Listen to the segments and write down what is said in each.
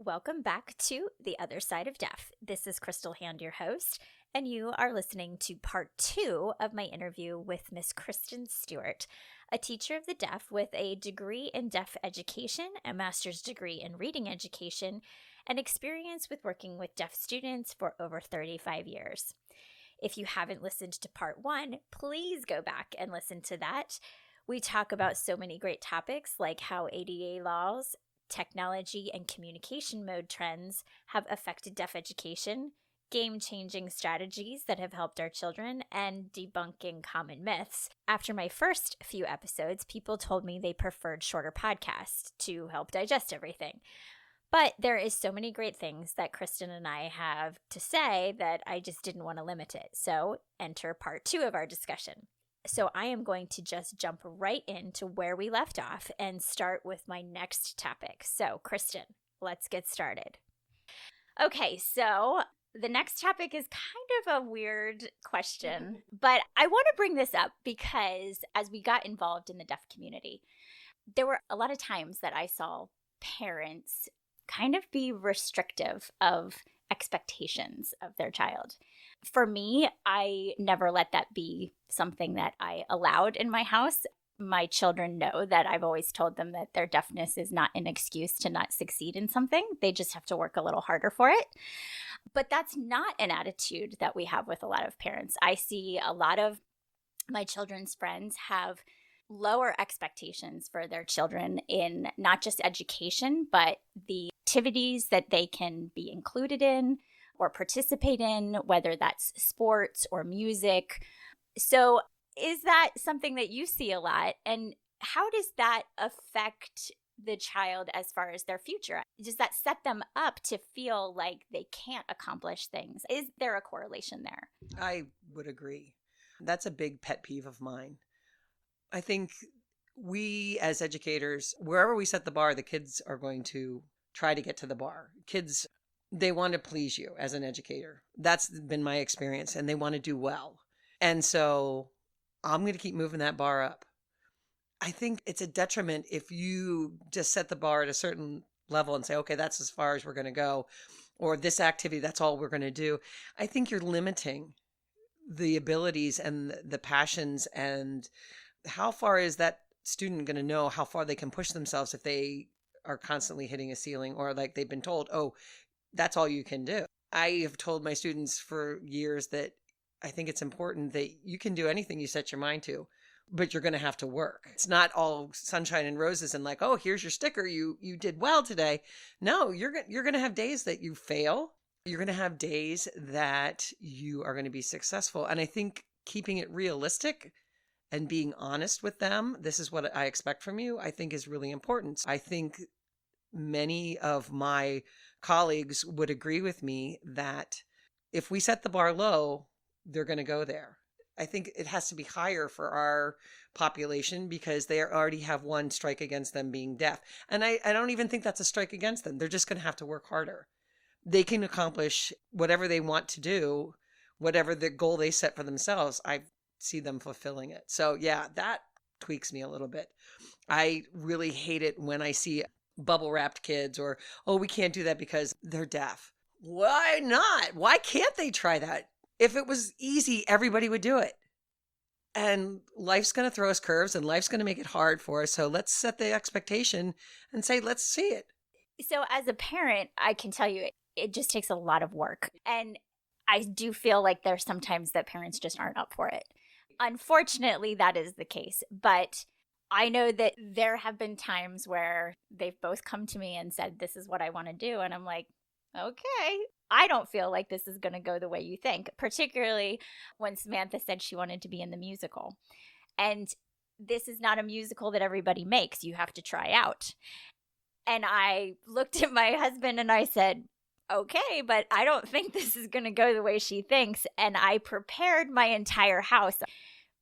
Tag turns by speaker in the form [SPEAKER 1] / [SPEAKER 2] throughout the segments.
[SPEAKER 1] Welcome back to The Other Side of Deaf. This is Crystal Hand, your host, and you are listening to part 2 of my interview with Miss Kristen Stewart, a teacher of the deaf with a degree in deaf education, a master's degree in reading education, and experience with working with deaf students for over 35 years. If you haven't listened to part 1, please go back and listen to that. We talk about so many great topics like how ADA laws, technology, and communication mode trends have affected deaf education, game-changing strategies that have helped our children, and debunking common myths. After my first few episodes, people told me they preferred shorter podcasts to help digest everything. But there is so many great things that Kristen and I have to say that I just didn't want to limit it. So enter part 2 of our discussion. So I am going to just jump right into where we left off and start with my next topic. So Kristen, let's get started. Okay, so the next topic is kind of a weird question, but I want to bring this up because as we got involved in the deaf community, there were a lot of times that I saw parents kind of be restrictive of expectations of their child. For me, I never let that be something that I allowed in my house. My children know that I've always told them that their deafness is not an excuse to not succeed in something. They just have to work a little harder for it. But that's not an attitude that we have with a lot of parents. I see a lot of my children's friends have lower expectations for their children in not just education, but the activities that they can be included in or participate in, whether that's sports or music. So is that something that you see a lot? And how does that affect the child as far as their future? Does that set them up to feel like they can't accomplish things? Is there a correlation there?
[SPEAKER 2] I would agree. That's a big pet peeve of mine. I think we as educators, wherever we set the bar, the kids are going to try to get to the bar. Kids, they want to please you as an educator. That's been my experience, and they want to do well. And so I'm going to keep moving that bar up. I think it's a detriment if you just set the bar at a certain level and say, okay, that's as far as we're going to go, or this activity, that's all we're going to do. I think you're limiting the abilities and the passions, and how far is that student going to know how far they can push themselves if they are constantly hitting a ceiling, or like they've been told, oh, that's all you can do. I have told my students for years that I think it's important that you can do anything you set your mind to, but you're going to have to work. It's not all sunshine and roses and like, oh, here's your sticker. You did well today. No, you're going to have days that you fail. You're going to have days that you are going to be successful. And I think keeping it realistic and being honest with them, this is what I expect from you, I think is really important. I think many of my colleagues would agree with me that if we set the bar low, they're going to go there. I think it has to be higher for our population because they already have one strike against them being deaf. And I don't even think that's a strike against them. They're just going to have to work harder. They can accomplish whatever they want to do, whatever the goal they set for themselves. I see them fulfilling it. So yeah, that tweaks me a little bit. I really hate it when I see bubble wrapped kids or, oh, we can't do that because they're deaf. Why not? Why can't they try that? If it was easy, everybody would do it. And life's going to throw us curves and life's going to make it hard for us. So let's set the expectation and say, let's see it.
[SPEAKER 1] So as a parent, I can tell you it just takes a lot of work. And I do feel like there's sometimes that parents just aren't up for it. Unfortunately, that is the case. But I know that there have been times where they've both come to me and said, this is what I want to do. And I'm like, okay, I don't feel like this is going to go the way you think, particularly when Samantha said she wanted to be in the musical. And this is not a musical that everybody makes. You have to try out. And I looked at my husband and I said, okay, but I don't think this is going to go the way she thinks. And I prepared my entire house.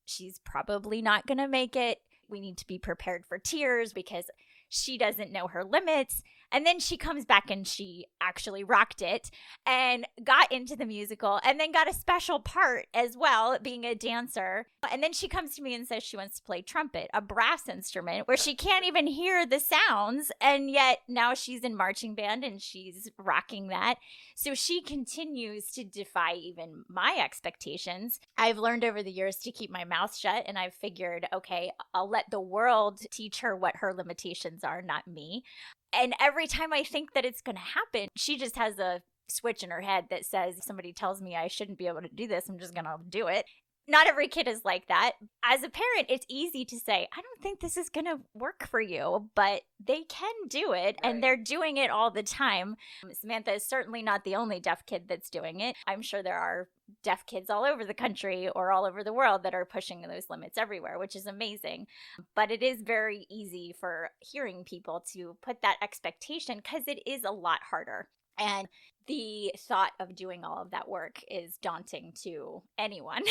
[SPEAKER 1] She's probably not going to make it. We need to be prepared for tears because she doesn't know her limits. And then she comes back and she actually rocked it and got into the musical and then got a special part as well, being a dancer. And then she comes to me and says she wants to play trumpet, a brass instrument where she can't even hear the sounds. And yet now she's in marching band and she's rocking that. So she continues to defy even my expectations. I've learned over the years to keep my mouth shut, and I've figured, okay, I'll let the world teach her what her limitations are, not me. And every time I think that it's going to happen, she just has a switch in her head that says, if somebody tells me I shouldn't be able to do this, I'm just going to do it. Not every kid is like that. As a parent, it's easy to say, I don't think this is going to work for you, but they can do it, and they're doing it all the time. Samantha is certainly not the only deaf kid that's doing it. I'm sure there are deaf kids all over the country or all over the world that are pushing those limits everywhere, which is amazing. But it is very easy for hearing people to put that expectation because it is a lot harder. And the thought of doing all of that work is daunting to anyone.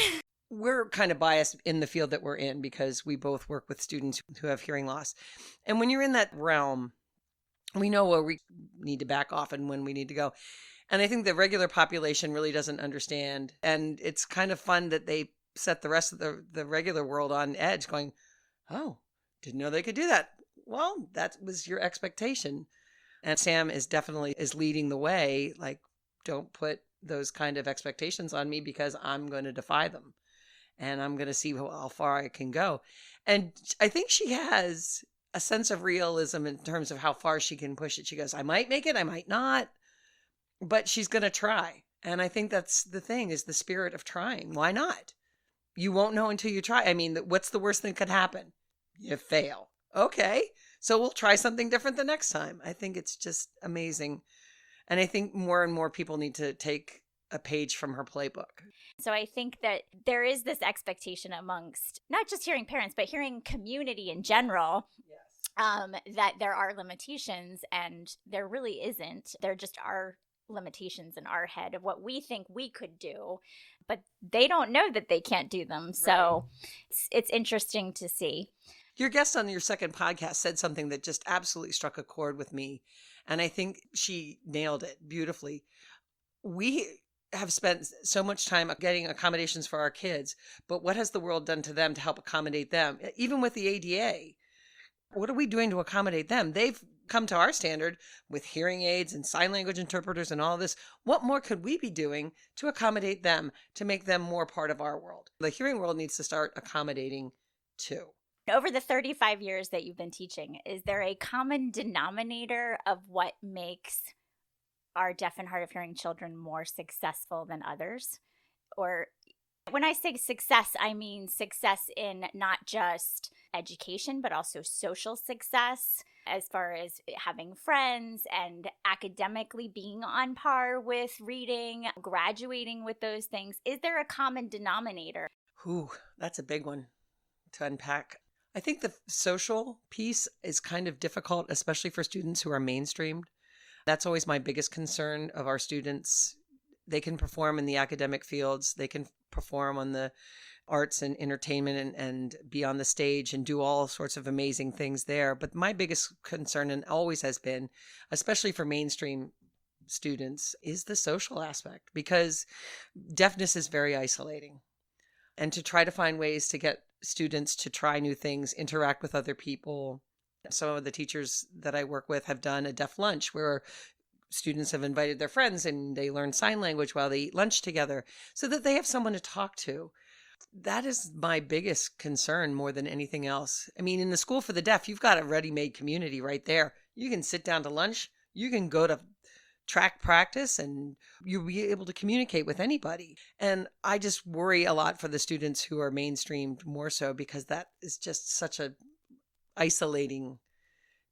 [SPEAKER 2] We're kind of biased in the field that we're in because we both work with students who have hearing loss. And when you're in that realm, we know where we need to back off and when we need to go. And I think the regular population really doesn't understand. And it's kind of fun that they set the rest of the regular world on edge going, oh, didn't know they could do that. Well, that was your expectation. And Sam is definitely leading the way. Like, don't put those kind of expectations on me because I'm going to defy them. And I'm going to see how far I can go. And I think she has a sense of realism in terms of how far she can push it. She goes, I might make it, I might not, but she's going to try. And I think that's the thing, is the spirit of trying. Why not? You won't know until you try. I mean, what's the worst thing that could happen? You fail. Okay, so we'll try something different the next time. I think it's just amazing. And I think more and more people need to take a page from her playbook.
[SPEAKER 1] So I think that there is this expectation amongst not just hearing parents, but hearing community in general, that there are limitations, and there really isn't. There just are limitations in our head of what we think we could do, but they don't know that they can't do them. So it's interesting to see.
[SPEAKER 2] Your guest on your second podcast said something that just absolutely struck a chord with me, and I think she nailed it beautifully. We have spent so much time getting accommodations for our kids, but what has the world done to them to help accommodate them? Even with the ADA, what are we doing to accommodate them? They've come to our standard with hearing aids and sign language interpreters and all this. What more could we be doing to accommodate them, to make them more part of our world? The hearing world needs to start accommodating too.
[SPEAKER 1] Over the 35 years that you've been teaching, is there a common denominator of what makes our deaf and hard of hearing children more successful than others? Or when I say success, I mean success in not just education, but also social success, as far as having friends and academically being on par with reading, graduating with those things. Is there a common denominator?
[SPEAKER 2] Ooh, that's a big one to unpack. I think the social piece is kind of difficult, especially for students who are mainstreamed. That's always my biggest concern of our students. They can perform in the academic fields. They can perform on the arts and entertainment and be on the stage and do all sorts of amazing things there. But my biggest concern, and always has been, especially for mainstream students, is the social aspect, because deafness is very isolating. And to try to find ways to get students to try new things, interact with other people. Some of the teachers that I work with have done a deaf lunch where students have invited their friends and they learn sign language while they eat lunch together so that they have someone to talk to. That is my biggest concern more than anything else. I mean, in the School for the Deaf, you've got a ready-made community right there. You can sit down to lunch. You can go to track practice and you'll be able to communicate with anybody. And I just worry a lot for the students who are mainstreamed more so, because that is just such a isolating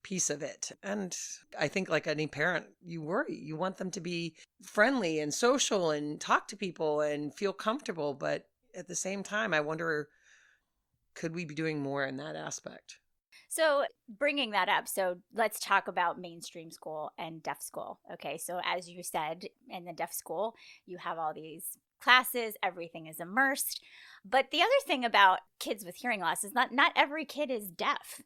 [SPEAKER 2] piece of it. And I think, like any parent, you worry. You want them to be friendly and social and talk to people and feel comfortable. But at the same time, I wonder, could we be doing more in that aspect?
[SPEAKER 1] So bringing that up, so let's talk about mainstream school and deaf school. Okay, so as you said, in the deaf school, you have all these classes, everything is immersed. But the other thing about kids with hearing loss is not every kid is deaf.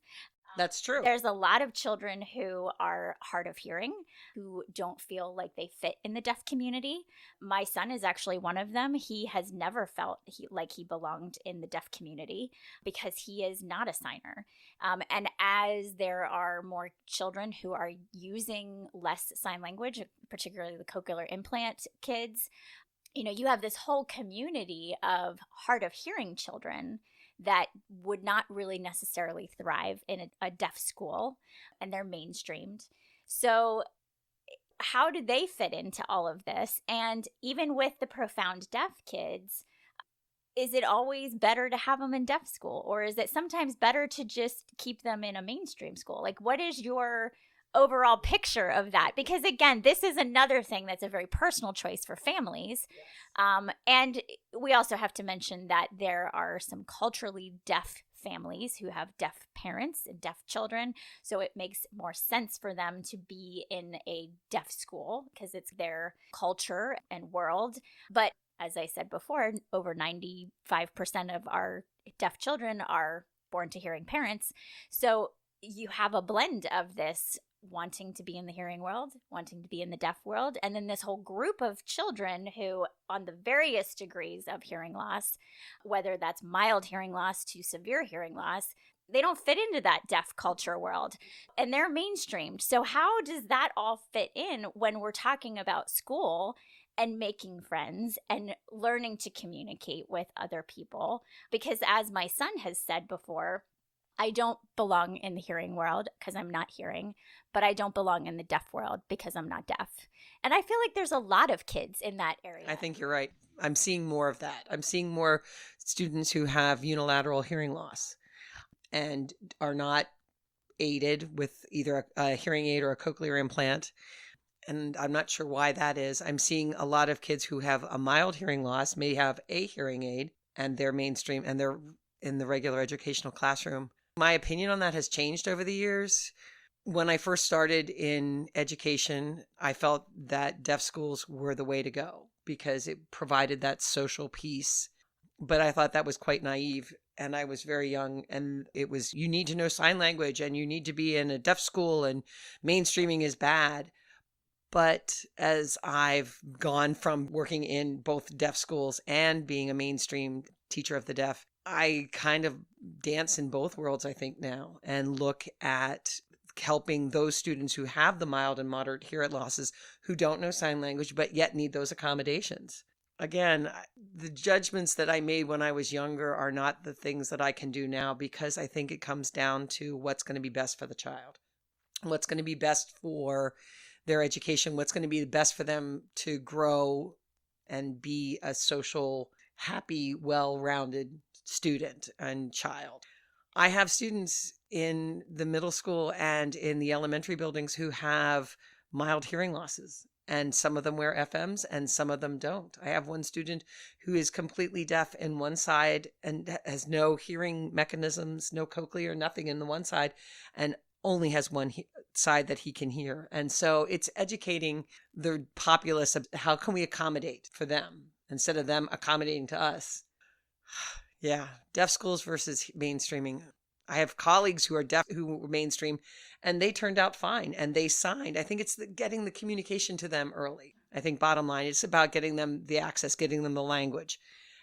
[SPEAKER 2] That's true.
[SPEAKER 1] There's a lot of children who are hard of hearing, who don't feel like they fit in the deaf community. My son is actually one of them. He has never felt like he belonged in the deaf community because he is not a signer. And as there are more children who are using less sign language, particularly the cochlear implant kids, you have this whole community of hard of hearing children that would not really necessarily thrive in a deaf school, and they're mainstreamed. So how do they fit into all of this? And even with the profound deaf kids, is it always better to have them in deaf school, or is it sometimes better to just keep them in a mainstream school? Like, what is your overall picture of that? Because again, this is another thing that's a very personal choice for families. And we also have to mention that there are some culturally deaf families who have deaf parents and deaf children. So it makes more sense for them to be in a deaf school because it's their culture and world. But as I said before, over 95% of our deaf children are born to hearing parents. So you have a blend of this wanting to be in the hearing world, wanting to be in the deaf world, and then this whole group of children who, on the various degrees of hearing loss, whether that's mild hearing loss to severe hearing loss, they don't fit into that deaf culture world, and they're mainstreamed. So how does that all fit in when we're talking about school and making friends and learning to communicate with other people? Because as my son has said before, I don't belong in the hearing world because I'm not hearing, but I don't belong in the deaf world because I'm not deaf. And I feel like there's a lot of kids in that area.
[SPEAKER 2] I think you're right. I'm seeing more of that. I'm seeing more students who have unilateral hearing loss and are not aided with either a hearing aid or a cochlear implant. And I'm not sure why that is. I'm seeing a lot of kids who have a mild hearing loss, may have a hearing aid, and they're mainstream and they're in the regular educational classroom. My opinion on that has changed over the years. When I first started in education, I felt that deaf schools were the way to go because it provided that social piece. But I thought that was quite naive, and I was very young, and it was, you need to know sign language and you need to be in a deaf school and mainstreaming is bad. But as I've gone from working in both deaf schools and being a mainstream teacher of the deaf, I kind of dance in both worlds, I think, now, and look at helping those students who have the mild and moderate hearing losses who don't know sign language but yet need those accommodations. Again, the judgments that I made when I was younger are not the things that I can do now because I think it comes down to what's going to be best for the child, what's going to be best for their education, what's going to be best for them to grow and be a social, happy, well-rounded student and child. I have students in the middle school and in the elementary buildings who have mild hearing losses, and some of them wear FMs and some of them don't. I have one student who is completely deaf in one side and has no hearing mechanisms, no cochlear, nothing in the one side, and only has one side that he can hear. And so it's educating the populace of how can we accommodate for them instead of them accommodating to us. Yeah, deaf schools versus mainstreaming. I have colleagues who are deaf who were mainstream and they turned out fine and they signed. I think it's getting the communication to them early. I think bottom line, it's about getting them the access, getting them the language.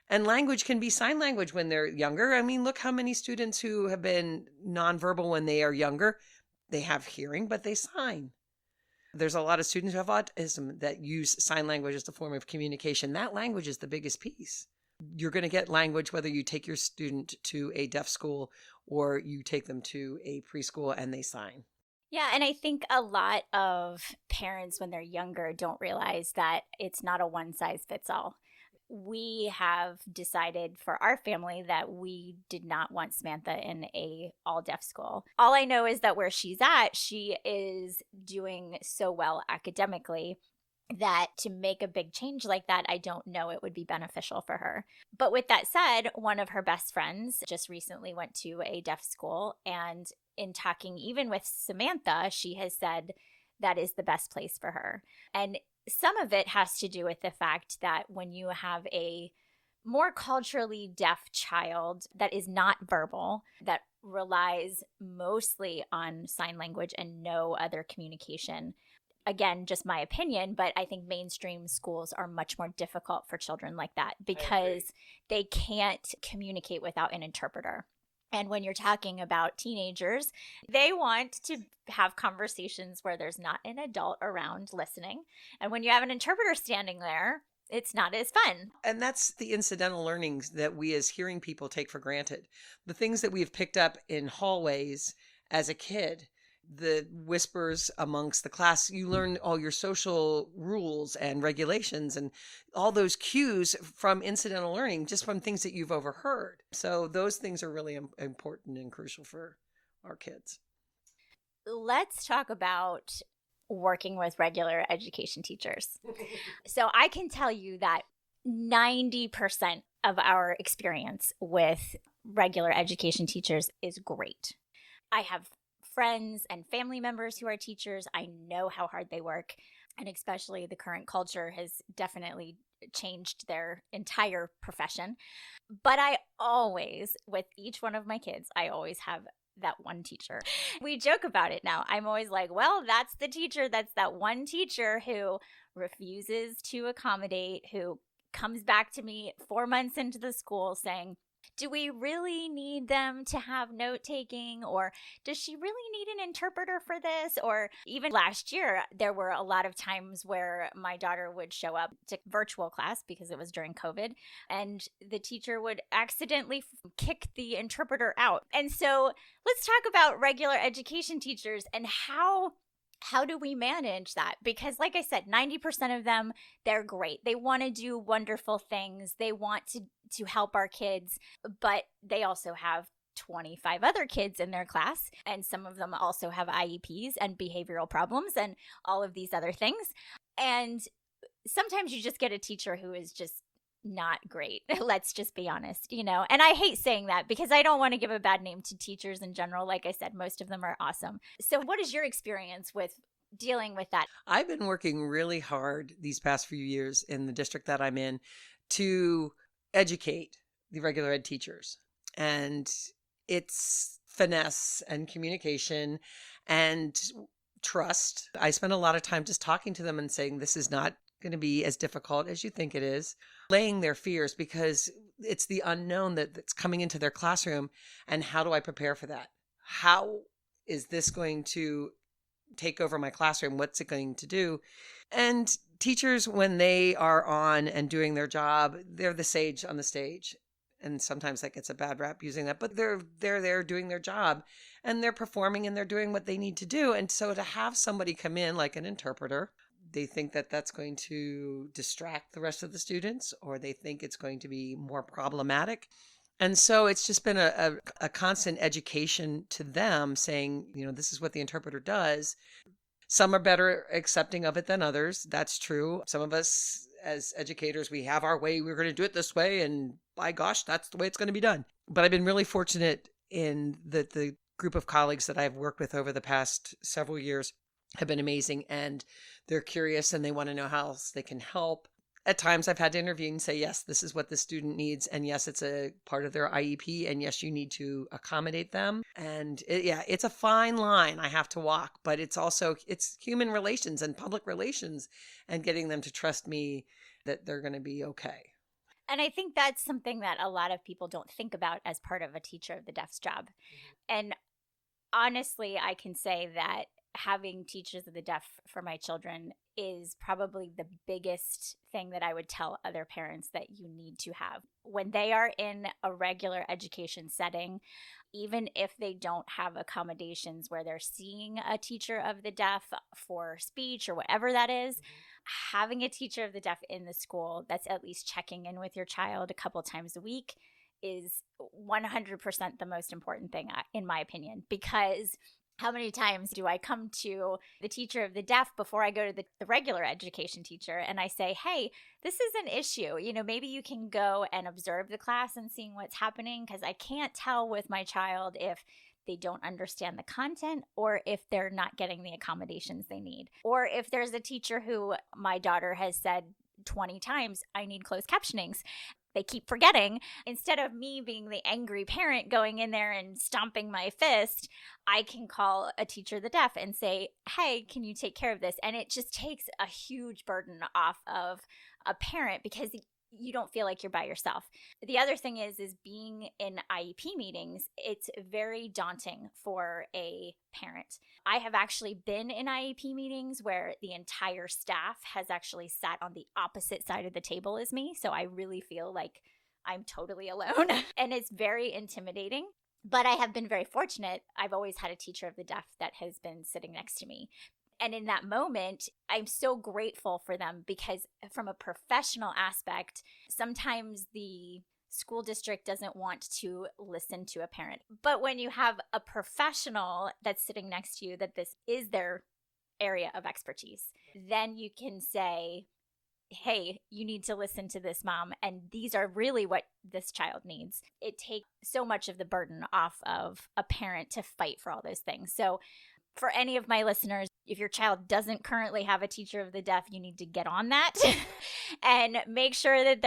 [SPEAKER 2] And language can be sign language when they're younger. I mean, look how many students who have been nonverbal when they are younger, they have hearing, but they sign. There's a lot of students who have autism that use sign language as a form of communication. That language is the biggest piece. You're going to get language whether you take your student to a deaf school or you take them to a preschool and they sign.
[SPEAKER 1] Yeah, and I think a lot of parents when they're younger don't realize that it's not a one size fits all. We have decided for our family that we did not want Samantha in a all deaf school. All I know is that where she's at, she is doing so well academically that to make a big change like that, I don't know it would be beneficial for her. But with that said, one of her best friends just recently went to a deaf school, and in talking even with Samantha, she has said that is the best place for her. And some of it has to do with the fact that when you have a more culturally deaf child that is not verbal, that relies mostly on sign language and no other communication. Again, just my opinion, but I think mainstream schools are much more difficult for children like that because they can't communicate without an interpreter. And when you're talking about teenagers, they want to have conversations where there's not an adult around listening. And when you have an interpreter standing there, it's not as fun.
[SPEAKER 2] And that's the incidental learnings that we as hearing people take for granted. The things that we've picked up in hallways as a kid, the whispers amongst the class, you learn all your social rules and regulations and all those cues from incidental learning, just from things that you've overheard. So those things are really important and crucial for our kids.
[SPEAKER 1] Let's talk about working with regular education teachers. So I can tell you that 90% of our experience with regular education teachers is great. I have friends and family members who are teachers. I know how hard they work. And especially the current culture has definitely changed their entire profession. But I always, with each one of my kids, I always have that one teacher. We joke about it now. I'm always like, well, that's the teacher. That's that one teacher who refuses to accommodate, who comes back to me 4 months into the school saying, do we really need them to have note taking? Or does she really need an interpreter for this? Or even last year, there were a lot of times where my daughter would show up to virtual class because it was during COVID, and the teacher would accidentally kick the interpreter out. And so let's talk about regular education teachers and how do we manage that? Because like I said, 90% of them, they're great. They want to do wonderful things. They want to help our kids, but they also have 25 other kids in their class. And some of them also have IEPs and behavioral problems and all of these other things. And sometimes you just get a teacher who is just not great. Let's just be honest, And I hate saying that because I don't want to give a bad name to teachers in general. Like I said, most of them are awesome. So what is your experience with dealing with that?
[SPEAKER 2] I've been working really hard these past few years in the district that I'm in to educate the regular ed teachers. And it's finesse and communication and trust. I spend a lot of time just talking to them and saying, this is not going to be as difficult as you think it is, laying their fears, because it's the unknown that's coming into their classroom. And how do I prepare for that? How is this going to take over my classroom? What's it going to do? And teachers, when they are on and doing their job, they're the sage on the stage. And sometimes that gets a bad rap using that, but they're there doing their job and they're performing and they're doing what they need to do. And so to have somebody come in like an interpreter, they think that that's going to distract the rest of the students, or they think it's going to be more problematic. And so it's just been a constant education to them saying, this is what the interpreter does. Some are better accepting of it than others. That's true. Some of us as educators, we have our way. We're going to do it this way. And by gosh, that's the way it's going to be done. But I've been really fortunate in that the group of colleagues that I've worked with over the past several years have been amazing. And they're curious and they want to know how else they can help. At times I've had to intervene and say, yes, this is what the student needs. And yes, it's a part of their IEP. And yes, you need to accommodate them. And it's a fine line I have to walk, but it's human relations and public relations and getting them to trust me that they're going to be okay.
[SPEAKER 1] And I think that's something that a lot of people don't think about as part of a teacher of the deaf's job. Mm-hmm. And honestly, I can say that having teachers of the deaf for my children is probably the biggest thing that I would tell other parents that you need to have. When they are in a regular education setting, even if they don't have accommodations where they're seeing a teacher of the deaf for speech or whatever that is, having a teacher of the deaf in the school that's at least checking in with your child a couple times a week is 100% the most important thing, in my opinion, because how many times do I come to the teacher of the deaf before I go to the regular education teacher and I say, hey, this is an issue. Maybe you can go and observe the class and seeing what's happening, because I can't tell with my child if they don't understand the content or if they're not getting the accommodations they need. Or if there's a teacher who my daughter has said 20 times, I need closed captionings. they keep forgetting. Instead of me being the angry parent going in there and stomping my fist, I can call a teacher of the deaf and say, hey, can you take care of this? And it just takes a huge burden off of a parent because you don't feel like you're by yourself. The other thing is being in IEP meetings, it's very daunting for a parent. I have actually been in IEP meetings where the entire staff has actually sat on the opposite side of the table as me. So I really feel like I'm totally alone and it's very intimidating. But I have been very fortunate. I've always had a teacher of the deaf that has been sitting next to me. And in that moment, I'm so grateful for them because from a professional aspect, sometimes the school district doesn't want to listen to a parent. But when you have a professional that's sitting next to you, that this is their area of expertise, then you can say, hey, you need to listen to this, mom, and these are really what this child needs. It takes so much of the burden off of a parent to fight for all those things. So for any of my listeners, if your child doesn't currently have a teacher of the deaf, you need to get on that and make sure that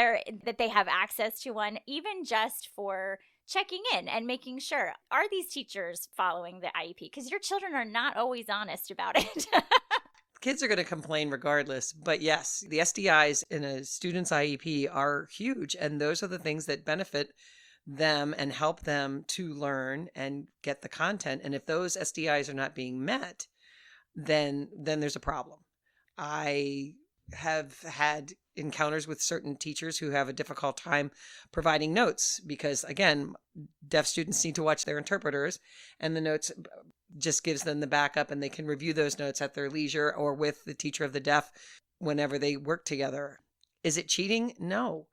[SPEAKER 1] they have access to one, even just for checking in and making sure, are these teachers following the IEP? Because your children are not always honest about it.
[SPEAKER 2] Kids are going to complain regardless. But yes, the SDIs in a student's IEP are huge. And those are the things that benefit them and help them to learn and get the content. And if those SDIs are not being met, then there's a problem. I have had encounters with certain teachers who have a difficult time providing notes because, again, deaf students need to watch their interpreters, and the notes just gives them the backup, and they can review those notes at their leisure or with the teacher of the deaf whenever they work together. Is it cheating? No.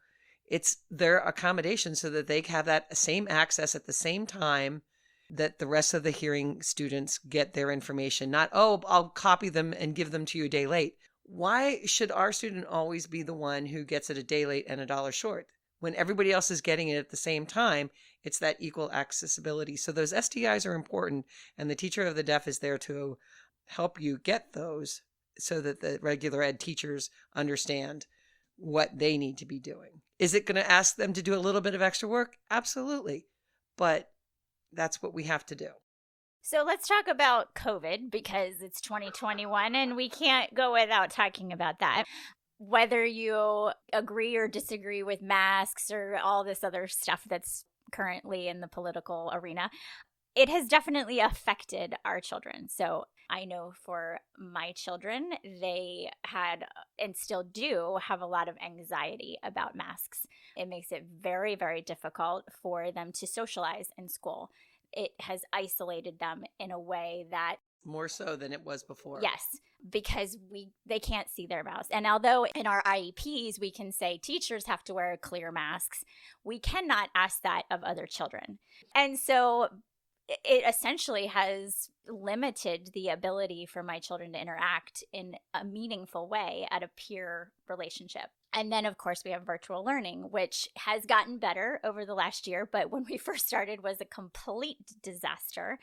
[SPEAKER 2] It's their accommodation so that they have that same access at the same time that the rest of the hearing students get their information. Not, oh, I'll copy them and give them to you a day late. Why should our student always be the one who gets it a day late and $1 short? When everybody else is getting it at the same time, it's that equal accessibility. So those SDIs are important, and the teacher of the deaf is there to help you get those so that the regular ed teachers understand what they need to be doing. Is it going to ask them to do a little bit of extra work? Absolutely. But that's what we have to do.
[SPEAKER 1] So let's talk about COVID because it's 2021 and we can't go without talking about that. Whether you agree or disagree with masks or all this other stuff that's currently in the political arena, it has definitely affected our children. So I know for my children, they had and still do have a lot of anxiety about masks. It makes it very, very difficult for them to socialize in school. It has isolated them in a way that
[SPEAKER 2] more so than it was before.
[SPEAKER 1] Yes, because they can't see their mouths. And although in our IEPs we can say teachers have to wear clear masks, we cannot ask that of other children. And so it essentially has limited the ability for my children to interact in a meaningful way at a peer relationship. And then, of course, we have virtual learning, which has gotten better over the last year, but when we first started was a complete disaster.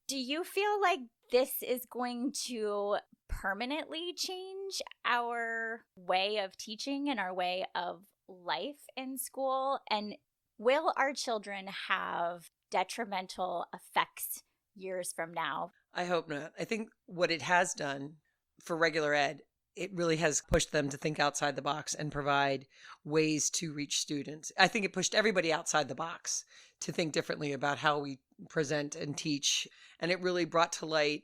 [SPEAKER 1] Do you feel like this is going to permanently change our way of teaching and our way of life in school? And will our children have detrimental effects years from now?
[SPEAKER 2] I hope not. I think what it has done for regular ed, it really has pushed them to think outside the box and provide ways to reach students. I think it pushed everybody outside the box to think differently about how we present and teach. And it really brought to light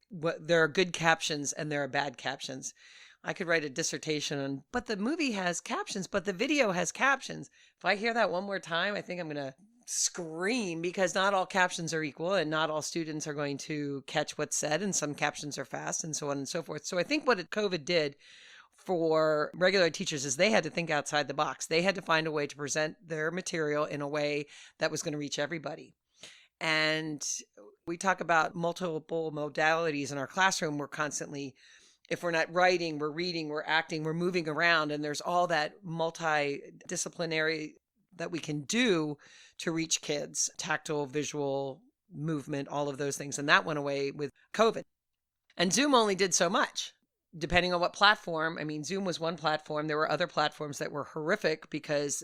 [SPEAKER 2] what there are good captions and there are bad captions. I could write a dissertation on, but the movie has captions, but the video has captions. If I hear that one more time, I think I'm going to scream because not all captions are equal and not all students are going to catch what's said, and some captions are fast and so on and so forth. So I think what COVID did for regular teachers is they had to think outside the box. They had to find a way to present their material in a way that was going to reach everybody. And we talk about multiple modalities in our classroom. We're constantly, if we're not writing, we're reading, we're acting, we're moving around, and there's all that multidisciplinary that we can do to reach kids, tactile, visual, movement, all of those things. And that went away with COVID. And Zoom only did so much, depending on what platform. I mean, Zoom was one platform. There were other platforms that were horrific because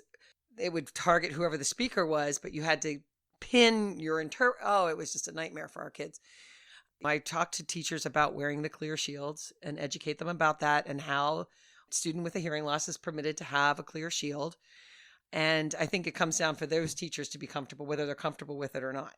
[SPEAKER 2] it would target whoever the speaker was, but you had to pin your Oh, it was just a nightmare for our kids. I talked to teachers about wearing the clear shields and educate them about that and how a student with a hearing loss is permitted to have a clear shield. And I think it comes down for those teachers to be comfortable, whether they're comfortable with it or not.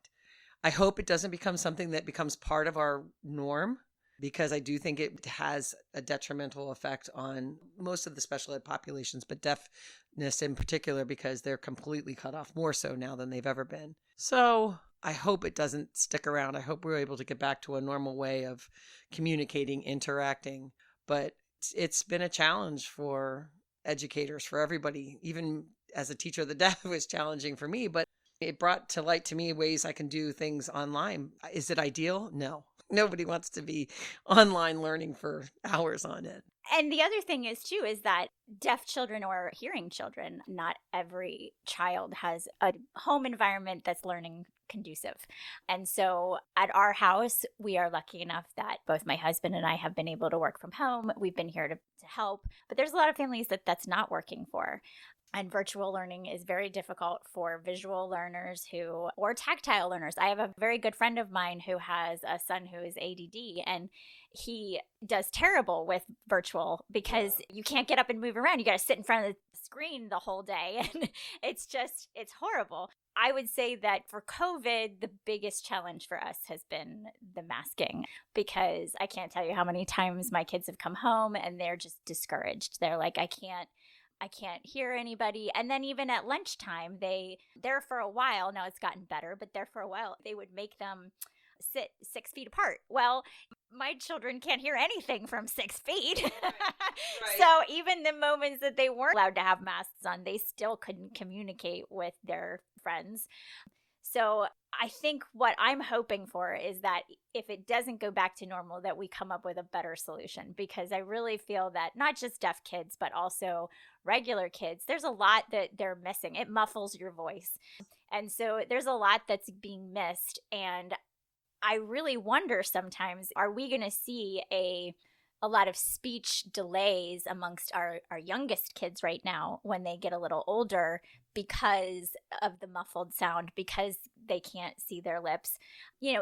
[SPEAKER 2] I hope it doesn't become something that becomes part of our norm, because I do think it has a detrimental effect on most of the special ed populations, but deafness in particular, because they're completely cut off, more so now than they've ever been. So I hope it doesn't stick around. I hope we're able to get back to a normal way of communicating, interacting. But it's been a challenge for educators, for everybody. Even as a teacher of the deaf, it was challenging for me, but it brought to light to me ways I can do things online. Is it ideal? No. Nobody wants to be online learning for hours on end.
[SPEAKER 1] And the other thing is, too, is that deaf children or hearing children, not every child has a home environment that's learning conducive. And so at our house, we are lucky enough that both my husband and I have been able to work from home. We've been here to help. But there's a lot of families that that's not working for. And virtual learning is very difficult for visual learners or tactile learners. I have a very good friend of mine who has a son who is ADD, and he does terrible with virtual because you can't get up and move around. You got to sit in front of the screen the whole day. And it's horrible. I would say that for COVID, the biggest challenge for us has been the masking, because I can't tell you how many times my kids have come home and they're just discouraged. They're like, I can't hear anybody. And then even at lunchtime, there for a while, now it's gotten better, but there for a while, they would make them sit 6 feet apart. Well, my children can't hear anything from 6 feet. Right. So even the moments that they weren't allowed to have masks on, they still couldn't communicate with their friends. So I think what I'm hoping for is that if it doesn't go back to normal, that we come up with a better solution, because I really feel that not just deaf kids, but also regular kids, there's a lot that they're missing. It muffles your voice. And so there's a lot that's being missed. And I really wonder sometimes, are we going to see a lot of speech delays amongst our youngest kids right now when they get a little older because of the muffled sound, because they can't see their lips?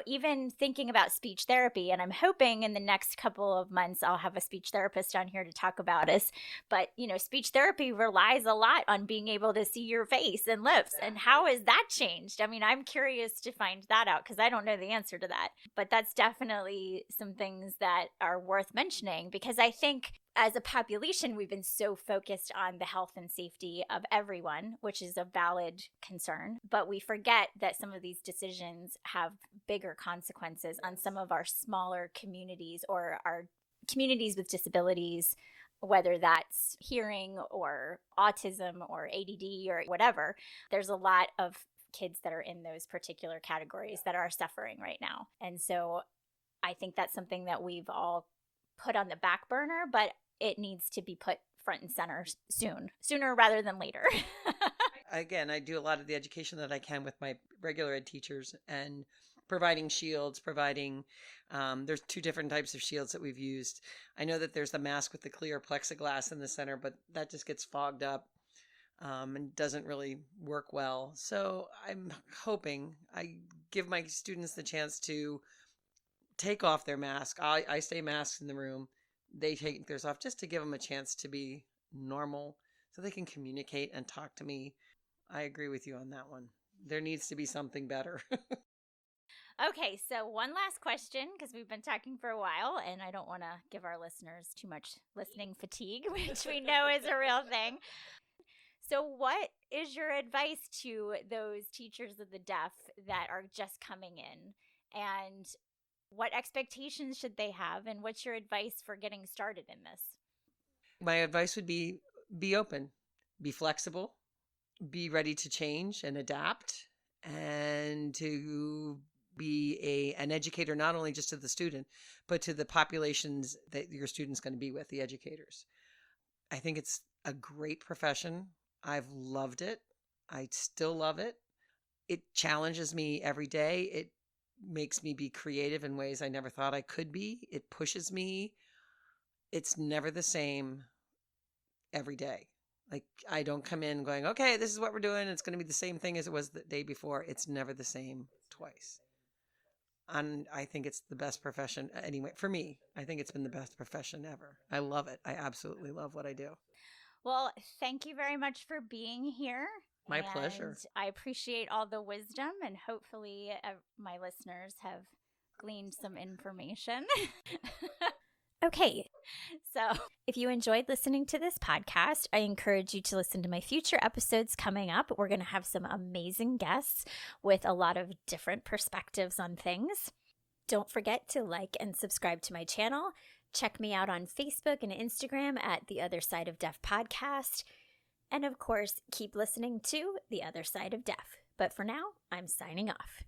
[SPEAKER 1] Even thinking about speech therapy, and I'm hoping in the next couple of months I'll have a speech therapist on here to talk about this. But, speech therapy relies a lot on being able to see your face and lips. Exactly. And how has that changed? I mean, I'm curious to find that out, because I don't know the answer to that. But that's definitely some things that are worth mentioning, because I think as a population, we've been so focused on the health and safety of everyone, which is a valid concern. But we forget that some of these decisions have bigger consequences on some of our smaller communities, or our communities with disabilities, whether that's hearing or autism or ADD or whatever. There's a lot of kids that are in those particular categories that are suffering right now. And so I think that's something that we've all put on the back burner, but it needs to be put front and center sooner rather than later.
[SPEAKER 2] Again, I do a lot of the education that I can with my regular ed teachers, and providing shields, there's 2 different types of shields that we've used. I know that there's the mask with the clear plexiglass in the center, but that just gets fogged up and doesn't really work well. So I'm hoping I give my students the chance to take off their mask. I stay masked in the room. They take theirs off, just to give them a chance to be normal so they can communicate and talk to me. I agree with you on that one. There needs to be something better.
[SPEAKER 1] Okay, so one last question, because we've been talking for a while, and I don't want to give our listeners too much listening fatigue, which we know is a real thing. So what is your advice to those teachers of the deaf that are just coming in? And what expectations should they have? And what's your advice for getting started in this?
[SPEAKER 2] My advice would be open, be flexible, be ready to change and adapt, and to be an educator, not only just to the student, but to the populations that your student's going to be with, the educators. I think it's a great profession. I've loved it. I still love it. It challenges me every day. It makes me be creative in ways I never thought I could be. It pushes me. It's never the same every day. Like, I don't come in going, okay, this is what we're doing. It's going to be the same thing as it was the day before. It's never the same twice. And I think it's the best profession anyway. For me, I think it's been the best profession ever. I love it. I absolutely love what I do.
[SPEAKER 1] Well, thank you very much for being here.
[SPEAKER 2] My pleasure.
[SPEAKER 1] I appreciate all the wisdom, and hopefully my listeners have gleaned some information. Okay, so if you enjoyed listening to this podcast, I encourage you to listen to my future episodes coming up. We're going to have some amazing guests with a lot of different perspectives on things. Don't forget to like and subscribe to my channel. Check me out on Facebook and Instagram at The Other Side of Deaf Podcast. And of course, keep listening to The Other Side of Deaf. But for now, I'm signing off.